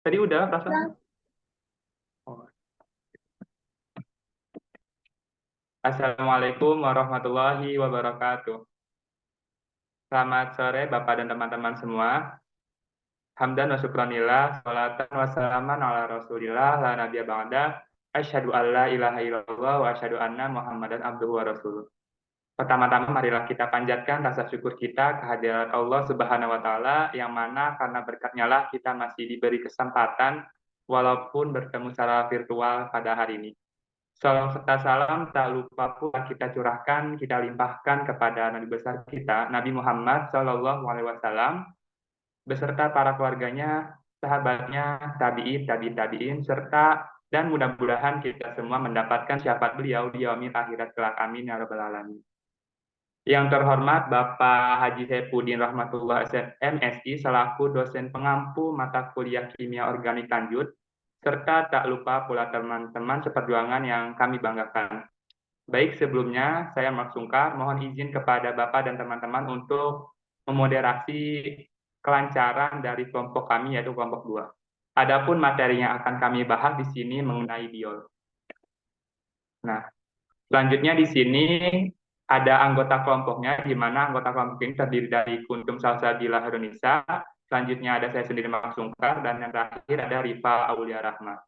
Tadi udah perasaan? Oh. Assalamualaikum warahmatullahi wabarakatuh. Selamat sore Bapak dan teman-teman semua. Hamdan wa syukranillah, salatan wa salaman ala rasulillah, la nabiyya ba'da, asyhadu an la ilaha illallah wa asyhadu anna muhammadan abduhu wa rasuluh. Pertama-tama marilah kita panjatkan rasa syukur kita kehadirat Allah Subhanahu wa taala yang mana karena berkatnya lah kita masih diberi kesempatan walaupun bertemu secara virtual pada hari ini. Salam serta salam tak lupa pula kita curahkan, kita limpahkan kepada Nabi besar kita, Nabi Muhammad Shallallahu Alaihi Wasallam, beserta para keluarganya, sahabatnya, tabiin, tabiin, serta dan mudah-mudahan kita semua mendapatkan syafaat beliau di yaumil akhirat kelak. Amin ya rabbal alamin. Yang terhormat Bapak Haji Saipudin Rahmatullah MSI selaku dosen pengampu mata kuliah kimia organik lanjut, serta tak lupa pula teman-teman seperjuangan yang kami banggakan. Baik, sebelumnya saya Mark Sungkar mohon izin kepada Bapak dan teman-teman untuk memoderasi kelancaran dari kelompok kami yaitu kelompok 2. Adapun materi yang akan kami bahas di sini mengenai diol. Nah, selanjutnya di sini ada anggota kelompoknya, di mana anggota kelompok ini terdiri dari Kuntum Salsabila Indonesia, selanjutnya ada saya sendiri Mark Sungkar, dan yang terakhir ada Rifa Aulia Rahma.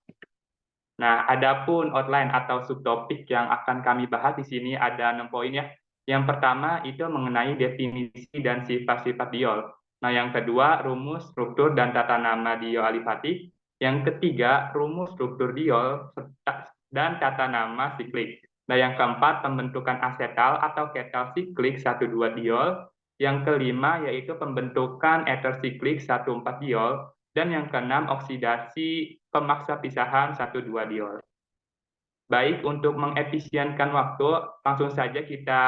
Nah, adapun outline atau subtopik yang akan kami bahas di sini ada 6 poin ya. Yang pertama itu mengenai definisi dan sifat-sifat diol. Nah, yang kedua rumus, struktur, dan tata nama diol alifatik. Yang ketiga rumus, struktur diol, dan tata nama siklik. Nah, yang keempat pembentukan asetal atau ketal siklik 1,2 diol. Yang kelima yaitu pembentukan ether siklik 1,4 diol. Dan yang keenam oksidasi pemaksa pisahan 1,2 diol. Baik, untuk mengefisienkan waktu, langsung saja kita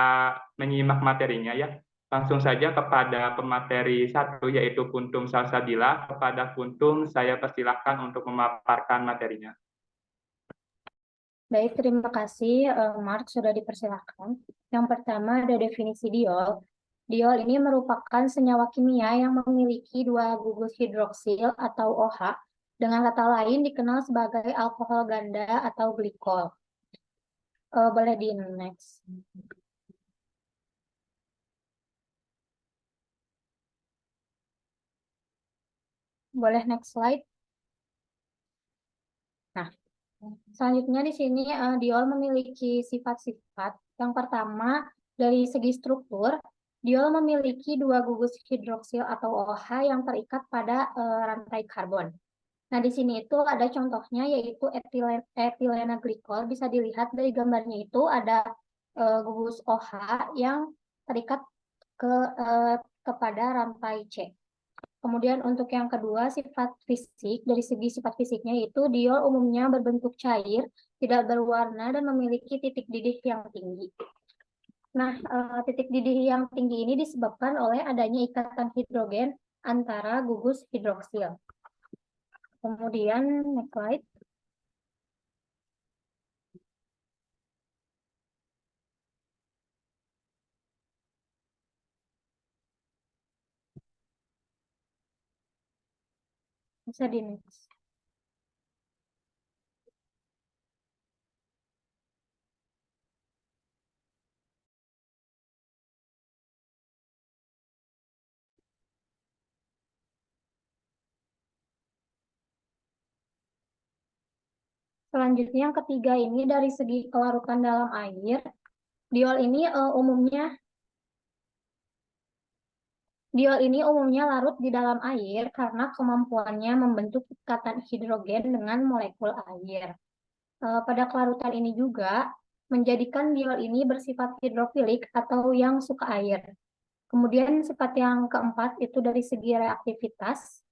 menyimak materinya ya. Langsung saja kepada pemateri 1 yaitu Kuntum Salsabila. Kepada Kuntum saya persilahkan untuk memaparkan materinya. Baik, terima kasih Mark sudah dipersilahkan. Yang pertama ada definisi diol. Diol ini merupakan senyawa kimia yang memiliki 2 gugus hidroksil atau OH, dengan kata lain dikenal sebagai alkohol ganda atau glikol. Boleh di next. Boleh next slide. Nah, selanjutnya di sini diol memiliki sifat-sifat. Yang pertama, dari segi struktur, diol memiliki 2 gugus hidroksil atau OH yang terikat pada rantai karbon. Nah, di sini itu ada contohnya yaitu etilena glikol. Bisa dilihat dari gambarnya itu ada gugus OH yang terikat kepada rantai C. Kemudian untuk yang kedua, sifat fisik. Dari segi sifat fisiknya itu diol umumnya berbentuk cair, tidak berwarna, dan memiliki titik didih yang tinggi. Nah, titik didih yang tinggi ini disebabkan oleh adanya ikatan hidrogen antara gugus hidroksil. Kemudian, next slide. Bisa di next. Selanjutnya yang ketiga ini dari segi kelarutan dalam air. Diol ini umumnya larut di dalam air karena kemampuannya membentuk ikatan hidrogen dengan molekul air. Pada kelarutan ini juga menjadikan diol ini bersifat hidrofilik atau yang suka air. Kemudian sifat yang keempat itu dari segi reaktivitas.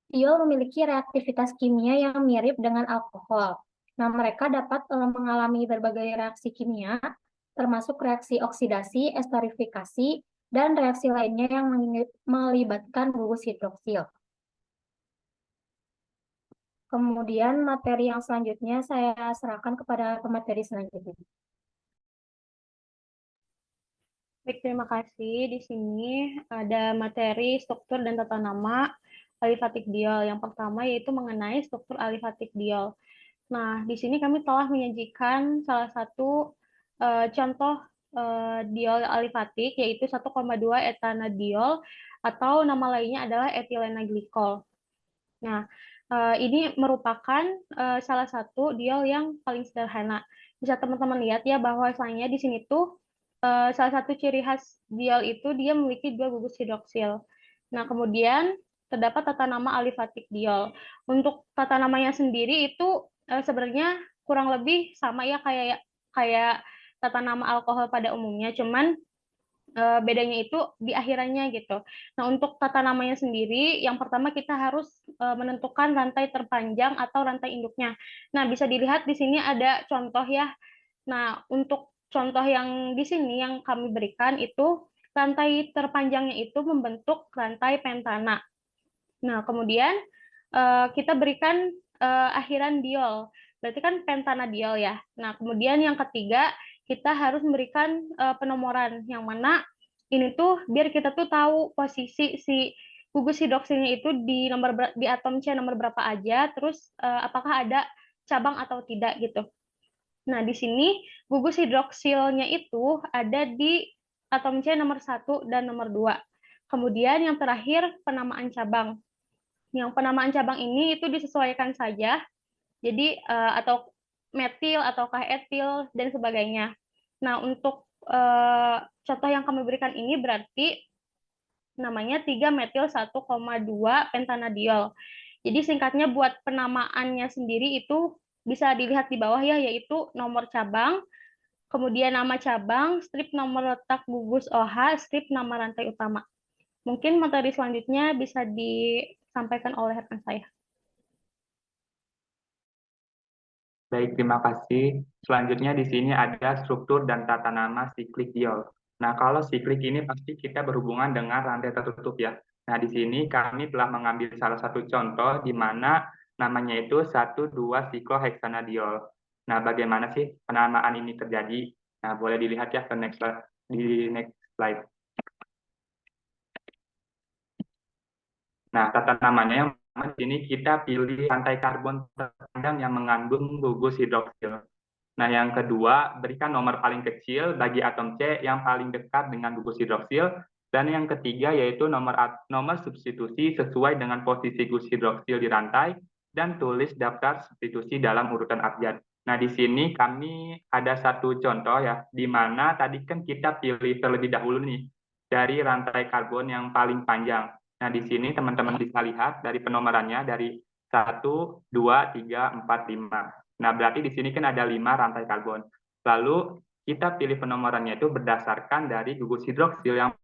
Diol memiliki reaktivitas kimia yang mirip dengan alkohol. Nah, mereka dapat mengalami berbagai reaksi kimia, termasuk reaksi oksidasi, esterifikasi, dan reaksi lainnya yang melibatkan gugus hidroksil. Kemudian materi yang selanjutnya saya serahkan kepada pemateri selanjutnya. Baik, terima kasih. Di sini ada materi struktur dan tata nama. alifatik diol. Yang pertama yaitu mengenai struktur alifatik diol. Nah, di sini kami telah menyajikan salah satu contoh diol alifatik, yaitu 1,2 etanadiol, atau nama lainnya adalah etilena glikol. Nah, ini merupakan salah satu diol yang paling sederhana. Bisa teman-teman lihat ya bahwasanya di sini tuh salah satu ciri khas diol itu dia memiliki 2 gugus hidroksil. Nah, kemudian terdapat tata nama alifatik diol. Untuk tata namanya sendiri itu sebenarnya kurang lebih sama ya kayak tata nama alkohol pada umumnya, cuman bedanya itu di akhirannya gitu. Nah, untuk tata namanya sendiri, yang pertama kita harus menentukan rantai terpanjang atau rantai induknya. Nah, bisa dilihat di sini ada contoh ya. Nah, untuk contoh yang di sini yang kami berikan itu rantai terpanjangnya itu membentuk rantai pentana. Nah, kemudian kita berikan akhiran diol. Berarti kan pentanadiol ya. Nah, kemudian yang ketiga, kita harus memberikan penomoran yang mana ini tuh biar kita tuh tahu posisi si gugus hidroksilnya itu di atom C nomor berapa aja, terus apakah ada cabang atau tidak gitu. Nah, di sini gugus hidroksilnya itu ada di atom C nomor 1 dan nomor 2. Kemudian yang terakhir penamaan cabang. Yang penamaan cabang ini itu disesuaikan saja, jadi atau metil ataukah etil dan sebagainya. Nah, untuk contoh yang kami berikan ini berarti namanya 3-metil 1,2 pentanadiol. Jadi singkatnya buat penamaannya sendiri itu bisa dilihat di bawah ya, yaitu nomor cabang, kemudian nama cabang, strip nomor letak gugus OH, strip nama rantai utama. Mungkin materi selanjutnya bisa disampaikan oleh rekan saya. Baik, terima kasih. Selanjutnya di sini ada struktur dan tata nama siklik diol. Nah, kalau siklik ini pasti kita berhubungan dengan rantai tertutup ya. Nah, di sini kami telah mengambil salah satu contoh di mana namanya itu 1,2 sikloheksanadiol. Nah, bagaimana sih penamaan ini terjadi? Nah, boleh dilihat ya ke di next slide. Nah, tata namanya yang pertama di sini kita pilih rantai karbon terpanjang yang mengandung gugus hidroksil. Nah, yang kedua, berikan nomor paling kecil bagi atom C yang paling dekat dengan gugus hidroksil. Dan yang ketiga yaitu nomor substitusi sesuai dengan posisi gugus hidroksil di rantai dan tulis daftar substitusi dalam urutan abjad. Nah, di sini kami ada satu contoh ya, di mana tadi kan kita pilih terlebih dahulu nih dari rantai karbon yang paling panjang. Nah, di sini teman-teman bisa lihat dari penomorannya dari 1, 2, 3, 4, 5. Nah, berarti di sini kan ada 5 rantai karbon. Lalu kita pilih penomorannya itu berdasarkan dari gugus hidroksil yang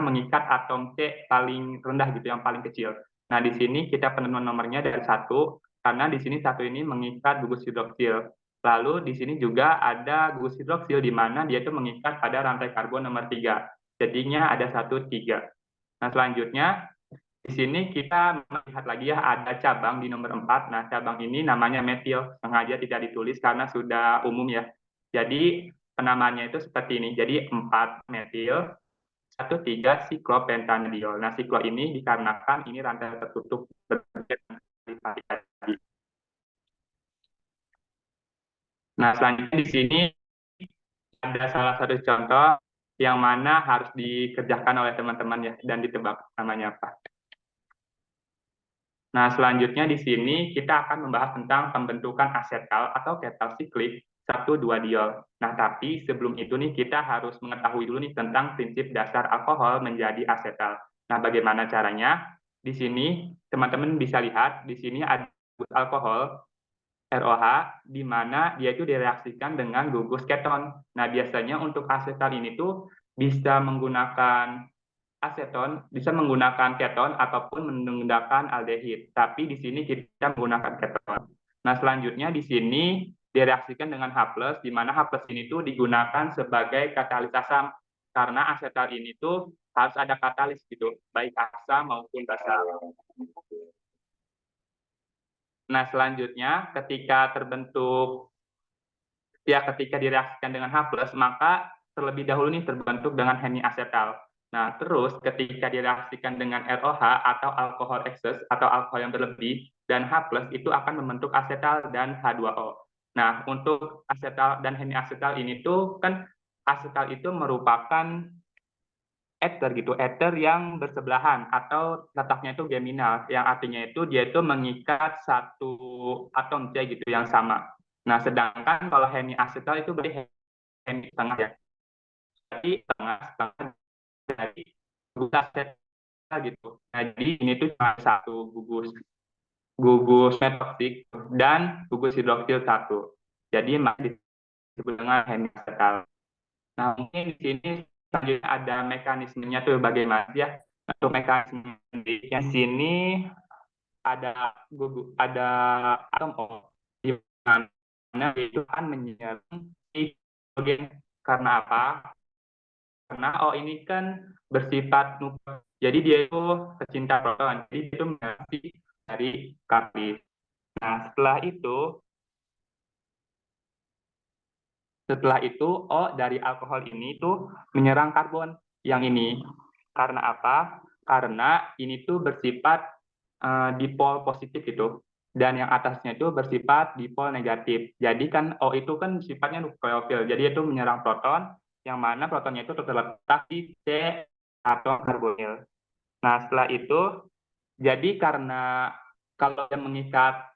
mengikat atom C paling rendah gitu, yang paling kecil. Nah, di sini kita penentuan nomornya dari 1, karena di sini 1 ini mengikat gugus hidroksil. Lalu di sini juga ada gugus hidroksil di mana dia itu mengikat pada rantai karbon nomor 3. Jadinya ada 1, 3. Nah, selanjutnya di sini kita melihat lagi ya ada cabang di nomor 4. Nah, cabang ini namanya metil. Sengaja tidak ditulis karena sudah umum ya. Jadi penamaannya itu seperti ini. Jadi 4 metil, 1,3 siklopentanediol. Nah, siklo ini dikarenakan ini rantai tertutup tadi. Nah, selanjutnya di sini ada salah satu contoh yang mana harus dikerjakan oleh teman-teman ya dan ditebak namanya apa. Nah, selanjutnya di sini kita akan membahas tentang pembentukan asetal atau ketal siklik 1,2 diol. Nah, tapi sebelum itu nih kita harus mengetahui dulu nih tentang prinsip dasar alkohol menjadi asetal. Nah, bagaimana caranya? Di sini teman-teman bisa lihat di sini ada gugus alkohol ROH di mana dia itu direaksikan dengan gugus keton. Nah, biasanya untuk asetal ini tuh bisa menggunakan aseton, bisa menggunakan keton ataupun menggunakan aldehid. Tapi di sini kita menggunakan keton. Nah, selanjutnya di sini direaksikan dengan H+, di mana H+ ini tuh digunakan sebagai katalis asam. Karena asetal ini tuh harus ada katalis gitu, baik asam maupun basa. Nah, selanjutnya ketika direaksikan dengan H+, maka terlebih dahulu nih terbentuk dengan hemiasetal. Nah, terus ketika direaksikan dengan ROH atau alkohol ekses atau alkohol yang berlebih dan H+ itu akan membentuk asetal dan H2O. Nah, untuk asetal dan hemiasetal ini tuh kan asetal itu merupakan ether gitu, ether yang bersebelahan atau letaknya itu geminal, yang artinya itu dia itu mengikat satu atom C gitu yang sama. Nah, sedangkan kalau hemiasetal itu berarti hemi setengah ya. Jadi setengah dari gugus asetal gitu. Jadi ini tuh cuma satu gugus gugus metoksik dan gugus hidroksil satu. Jadi masih disebut dengan hemiasetal. Nah, mungkin di sini selanjutnya ada mekanismenya tuh bagaimana ya. Untuk mekanisme di sini ada atom O di mana itu akan menyerang hidrogen. Karena apa? Karena O ini kan bersifat nuklear. Jadi dia itu pecinta proton. Jadi dia itu menyerang dari karbis. Nah, setelah itu O dari alkohol ini tuh menyerang karbon yang ini. Karena apa? Karena ini tuh bersifat dipol positif itu. Dan yang atasnya itu bersifat dipol negatif. Jadi kan O itu kan sifatnya nukleofil. Jadi itu menyerang proton, yang mana protonnya itu terletak di C atom karbonil. Nah, setelah itu, jadi karena kalau yang mengikat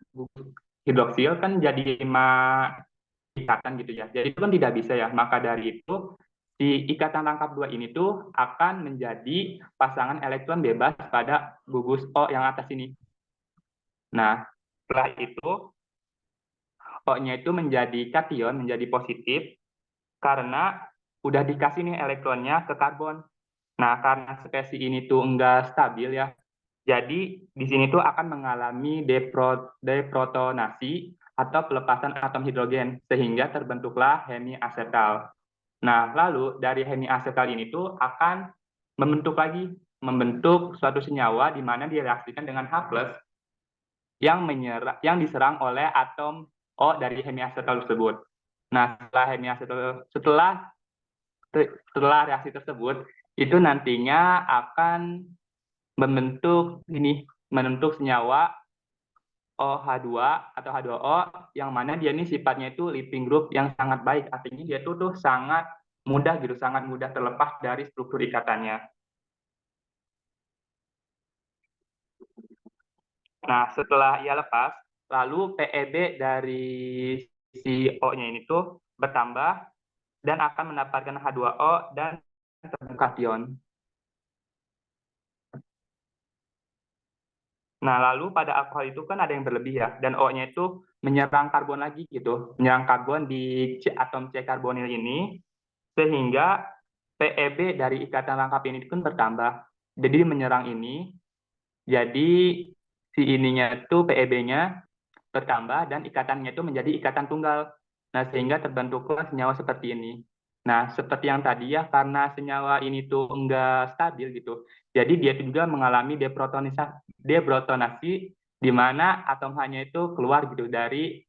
hidroksil kan jadi 5 ikatan gitu ya. Jadi itu kan tidak bisa ya. Maka dari itu si ikatan rangkap dua ini tuh akan menjadi pasangan elektron bebas pada gugus O yang atas ini. Nah, setelah itu O-nya itu menjadi kation, menjadi positif karena udah dikasih nih elektronnya ke karbon. Nah, karena spesies ini tuh enggak stabil ya. Jadi di sini tuh akan mengalami deprotonasi atau pelepasan atom hidrogen sehingga terbentuklah hemiasetal. Nah, lalu dari hemiasetal ini tuh akan membentuk suatu senyawa di mana direaksikan dengan H+ yang diserang oleh atom O dari hemiasetal tersebut. Nah, setelah reaksi tersebut itu nantinya akan membentuk senyawa OH2 atau H2O yang mana dia ini sifatnya itu leaping group yang sangat baik. Artinya dia tuh sangat mudah gitu, sangat mudah terlepas dari struktur ikatannya. Nah, setelah ia lepas, lalu PEB dari si O-nya ini tuh bertambah dan akan mendapatkan H2O dan terbentuk kation. Nah, lalu pada alkohol itu kan ada yang berlebih ya, dan O-nya itu menyerang karbon lagi gitu, menyerang karbon di atom C karbonil ini, sehingga PEB dari ikatan rangkap ini pun bertambah. Jadi menyerang ini, jadi si ininya itu PEB-nya bertambah dan ikatannya itu menjadi ikatan tunggal. Nah, sehingga terbentuklah senyawa seperti ini. Nah, seperti yang tadi ya, karena senyawa ini tuh enggak stabil gitu. Jadi dia juga mengalami debrotonasi di mana atom H-nya itu keluar gitu dari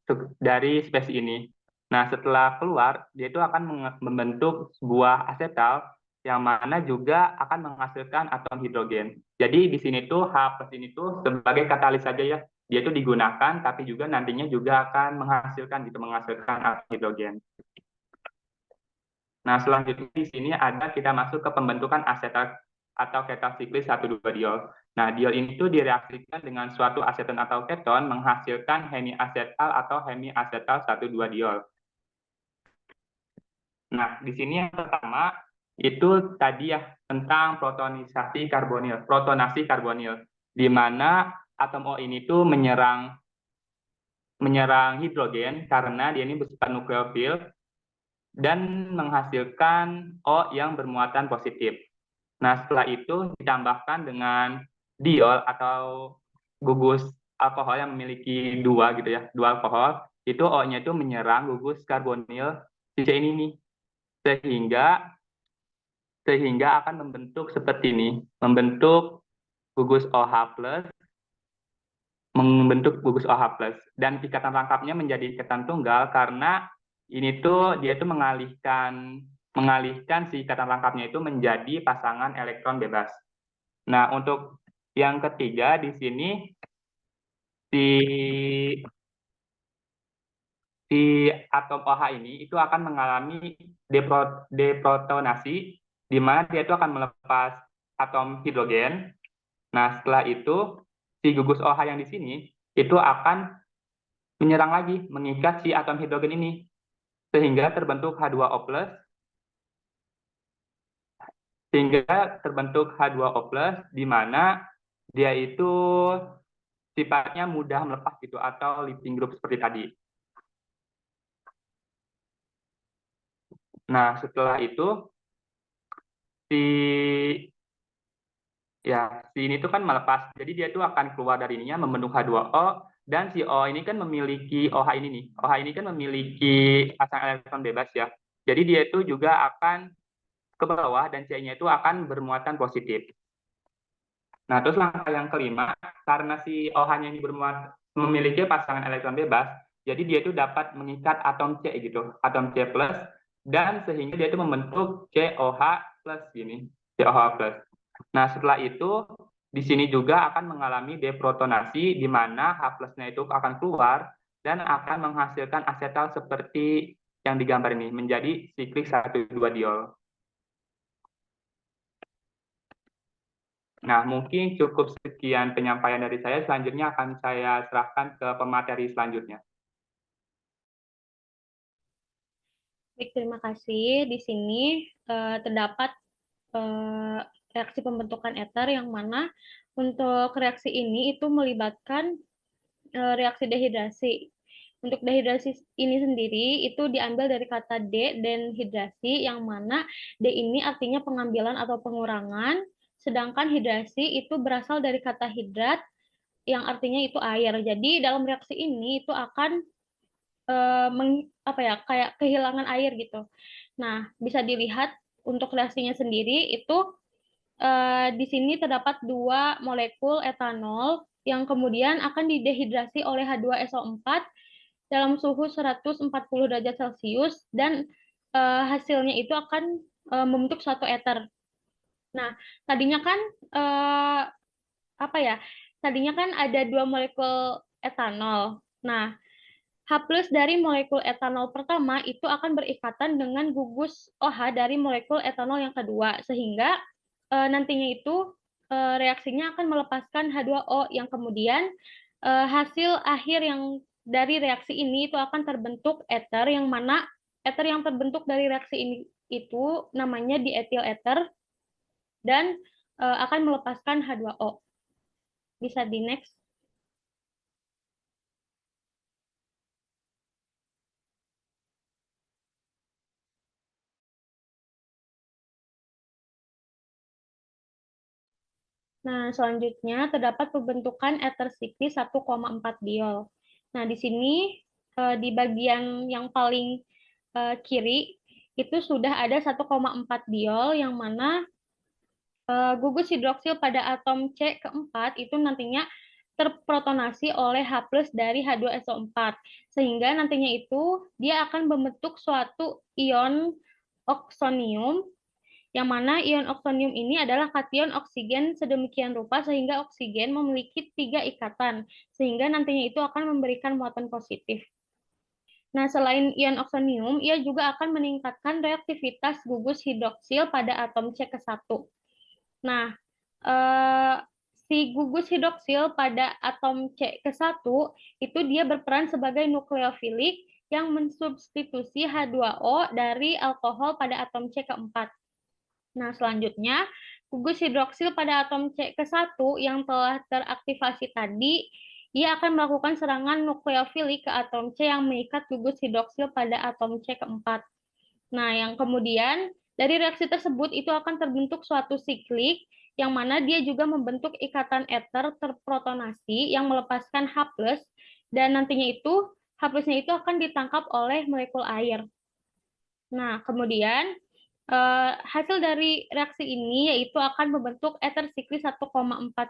spesies ini. Nah, setelah keluar, dia itu akan membentuk sebuah asetal yang mana juga akan menghasilkan atom hidrogen. Jadi di sini tuh H+ ini tuh sebagai katalis saja ya. Dia itu digunakan tapi juga nantinya juga akan menghasilkan atom hidrogen. Nah, selanjutnya di sini kita masuk ke pembentukan asetat atau ketal siklis 1,2 diol. Nah, diol ini tuh direaksikan dengan suatu aseton atau keton menghasilkan hemiasetal atau hemiasetal 1,2 diol. Nah, di sini yang pertama itu tadi ya tentang protonasi karbonil, di mana atom O ini tuh menyerang hidrogen karena dia ini bersifat nukleofil dan menghasilkan O yang bermuatan positif. Nah, setelah itu ditambahkan dengan diol atau gugus alkohol yang memiliki dua gitu ya, dua alkohol, itu O-nya itu menyerang gugus karbonil C ini nih. Sehingga akan membentuk seperti ini, membentuk gugus OH+, dan ikatan rangkapnya menjadi ikatan tunggal karena ini tuh dia tuh mengalihkan mengalihkan si ikatan lengkapnya itu menjadi pasangan elektron bebas. Nah, untuk yang ketiga di sini si atom OH ini itu akan mengalami deprotonasi, di mana dia itu akan melepas atom hidrogen. Nah, setelah itu si gugus OH yang di sini itu akan menyerang lagi, mengikat si atom hidrogen ini, sehingga terbentuk H2O+, di mana dia itu sifatnya mudah melepas gitu, atau leaving group seperti tadi. Nah, setelah itu si ini tuh kan melepas, jadi dia tuh akan keluar dari ininya membentuk H2O, dan si O ini kan memiliki OH ini nih. OH ini kan memiliki pasangan elektron bebas ya. Jadi dia itu juga akan ke bawah dan C-nya itu akan bermuatan positif. Nah, terus langkah yang kelima, karena si OH-nya ini memiliki pasangan elektron bebas, jadi dia itu dapat mengikat atom C gitu, atom C+, dan sehingga dia itu membentuk COH plus gini, COH plus. Nah, setelah itu di sini juga akan mengalami deprotonasi, di mana H plusnya itu akan keluar dan akan menghasilkan asetal seperti yang digambar ini, menjadi siklik 1,2 diol. Nah, mungkin cukup sekian penyampaian dari saya. Selanjutnya akan saya serahkan ke pemateri selanjutnya. Baik, terima kasih. Di sini terdapat reaksi pembentukan ether yang mana untuk reaksi ini itu melibatkan reaksi dehidrasi. Untuk dehidrasi ini sendiri itu diambil dari kata D dan hidrasi, yang mana D ini artinya pengambilan atau pengurangan, sedangkan hidrasi itu berasal dari kata hidrat yang artinya itu air. Jadi dalam reaksi ini itu akan kayak kehilangan air gitu. Nah, bisa dilihat untuk reaksinya sendiri itu di sini terdapat 2 molekul etanol yang kemudian akan didehidrasi oleh H2SO4 dalam suhu 140 derajat Celcius, dan hasilnya itu akan membentuk suatu ether. Nah, tadinya kan Tadinya kan ada 2 molekul etanol. Nah, H plus dari molekul etanol pertama itu akan berikatan dengan gugus OH dari molekul etanol yang kedua, sehingga nantinya itu reaksinya akan melepaskan H2O, yang kemudian hasil akhir yang dari reaksi ini itu akan terbentuk ether, yang mana ether yang terbentuk dari reaksi ini itu namanya dietil ether dan akan melepaskan H2O. Bisa di next. Nah, selanjutnya terdapat pembentukan ether siklis 1,4 diol. Nah, di sini di bagian yang paling kiri itu sudah ada 1,4 diol, yang mana gugus hidroksil pada atom C keempat itu nantinya terprotonasi oleh H plus dari H2SO4, sehingga nantinya itu dia akan membentuk suatu ion oksonium, yang mana ion oksonium ini adalah kation oksigen sedemikian rupa sehingga oksigen memiliki 3 ikatan, sehingga nantinya itu akan memberikan muatan positif. Nah, selain ion oksonium, ia juga akan meningkatkan reaktivitas gugus hidroksil pada atom C ke 1. Nah, si gugus hidroksil pada atom C ke 1 itu dia berperan sebagai nukleofilik yang mensubstitusi H2O dari alkohol pada atom C keempat. Nah, selanjutnya, gugus hidroksil pada atom C ke 1 yang telah teraktivasi tadi, ia akan melakukan serangan nukleofilik ke atom C yang mengikat gugus hidroksil pada atom C keempat. Nah, yang kemudian dari reaksi tersebut itu akan terbentuk suatu siklik, yang mana dia juga membentuk ikatan ether terprotonasi yang melepaskan H+, dan nantinya itu H+-nya itu akan ditangkap oleh molekul air. Nah, kemudian hasil dari reaksi ini yaitu akan membentuk ether siklis 1,4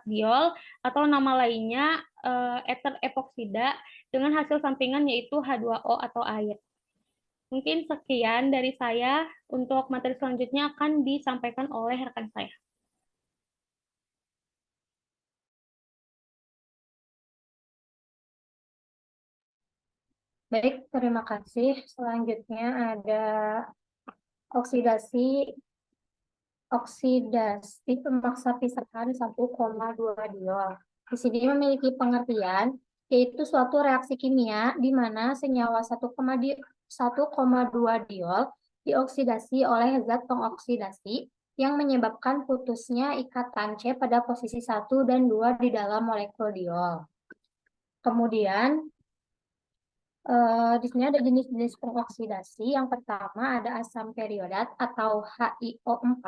diol, atau nama lainnya ether epoksida, dengan hasil sampingan yaitu H2O atau air. Mungkin sekian dari saya. Untuk materi selanjutnya akan disampaikan oleh rekan saya. Baik, terima kasih. Selanjutnya ada oksidasi pemaksa pisahan 1,2 diol. Di sini memiliki pengertian yaitu suatu reaksi kimia di mana senyawa 1,2 diol dioksidasi oleh zat pengoksidasi yang menyebabkan putusnya ikatan C pada posisi 1 dan 2 di dalam molekul diol. Kemudian di sini ada jenis-jenis pengoksidasi. Yang pertama ada asam periodat atau HiO4.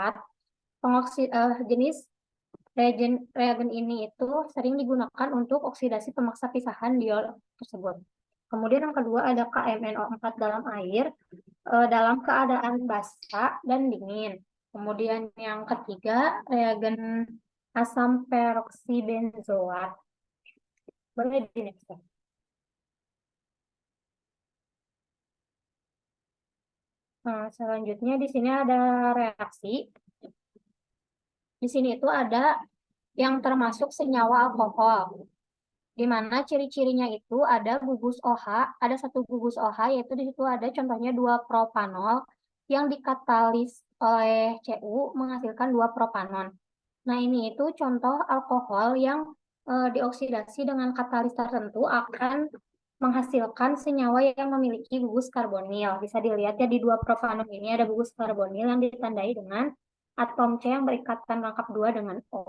Jenis reagen ini itu sering digunakan untuk oksidasi pemaksa pisahan diol tersebut. Kemudian yang kedua ada KMNO4 dalam air dalam keadaan basah dan dingin. Kemudian yang ketiga reagen asam peroksibenzoat. Boleh di next. Nah, selanjutnya di sini ada reaksi. Di sini itu ada yang termasuk senyawa alkohol, di mana ciri-cirinya itu ada gugus OH, ada satu gugus OH, yaitu di situ ada contohnya 2 propanol yang dikatalis oleh Cu menghasilkan 2 propanon. Nah, ini itu contoh alkohol yang dioksidasi dengan katalis tertentu akan menghasilkan senyawa yang memiliki gugus karbonil. Bisa dilihat ya di 2 propanon ini ada gugus karbonil yang ditandai dengan atom C yang berikatan rangkap 2 dengan O.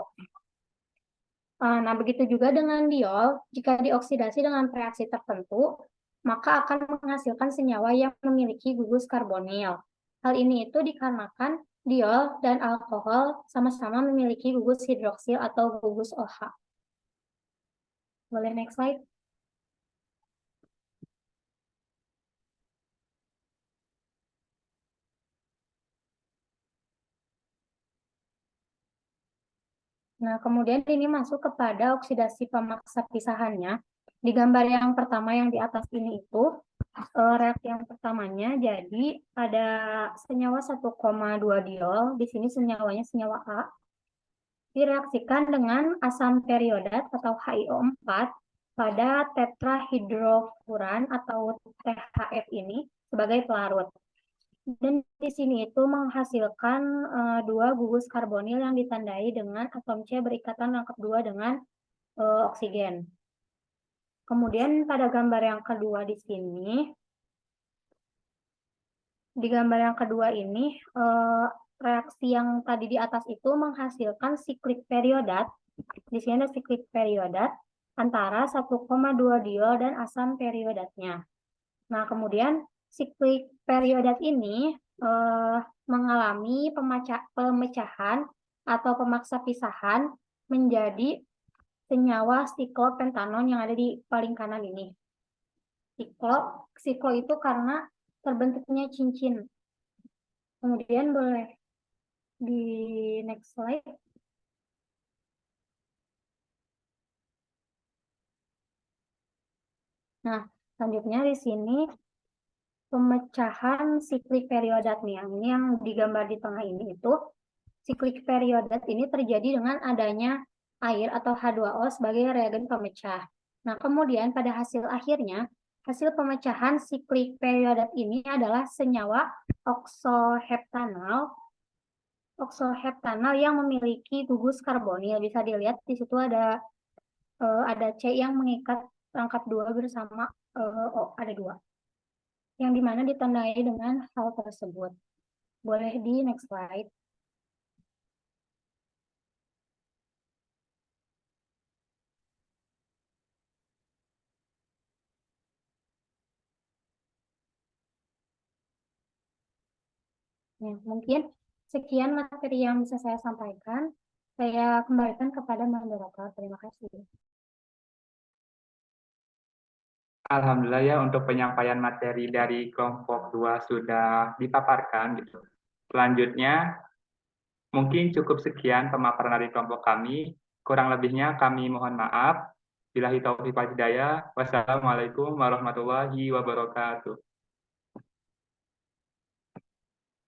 Nah, begitu juga dengan diol, jika dioksidasi dengan reaksi tertentu, maka akan menghasilkan senyawa yang memiliki gugus karbonil. Hal ini itu dikarenakan diol dan alkohol sama-sama memiliki gugus hidroksil atau gugus OH. Boleh next slide? Nah, kemudian ini masuk kepada oksidasi pemaksa pisahannya. Di gambar yang pertama yang di atas ini itu, reaksi yang pertamanya, jadi ada senyawa 1,2 diol, di sini senyawanya senyawa A, direaksikan dengan asam periodat atau HiO4 pada tetrahidrofuran atau THF ini sebagai pelarut. Dan di sini itu menghasilkan 2 gugus karbonil yang ditandai dengan atom C berikatan rangkap 2 dengan oksigen. Kemudian pada gambar yang kedua di sini, di gambar yang kedua ini, reaksi yang tadi di atas itu menghasilkan siklik periodat. Di sini ada siklik periodat antara 1,2 diol dan asam periodatnya. Nah, kemudian siklik periodat ini mengalami pemecahan atau pemaksa pisahan menjadi senyawa siklopentanon yang ada di paling kanan ini. Siklo itu karena terbentuknya cincin. Kemudian boleh di next slide. Nah, selanjutnya di sini pemecahan siklik periodat nih. Ini yang digambar di tengah ini itu siklik periodat ini terjadi dengan adanya air atau H2O sebagai reagen pemecah. Nah, kemudian pada hasil akhirnya, hasil pemecahan siklik periodat ini adalah senyawa oksoheptanal yang memiliki gugus karbonil. Bisa dilihat di situ ada C yang mengikat rangkap 2 bersama O, ada 2. Yang dimana ditandai dengan hal tersebut. Boleh di next slide. Ya, mungkin sekian materi yang bisa saya sampaikan. Saya kembalikan kepada moderator. Terima kasih. Alhamdulillah ya untuk penyampaian materi dari kelompok 2 sudah dipaparkan gitu. Selanjutnya mungkin cukup sekian pemaparan dari kelompok kami. Kurang lebihnya kami mohon maaf. Billahi taufiq wal hidayah. Wassalamualaikum warahmatullahi wabarakatuh.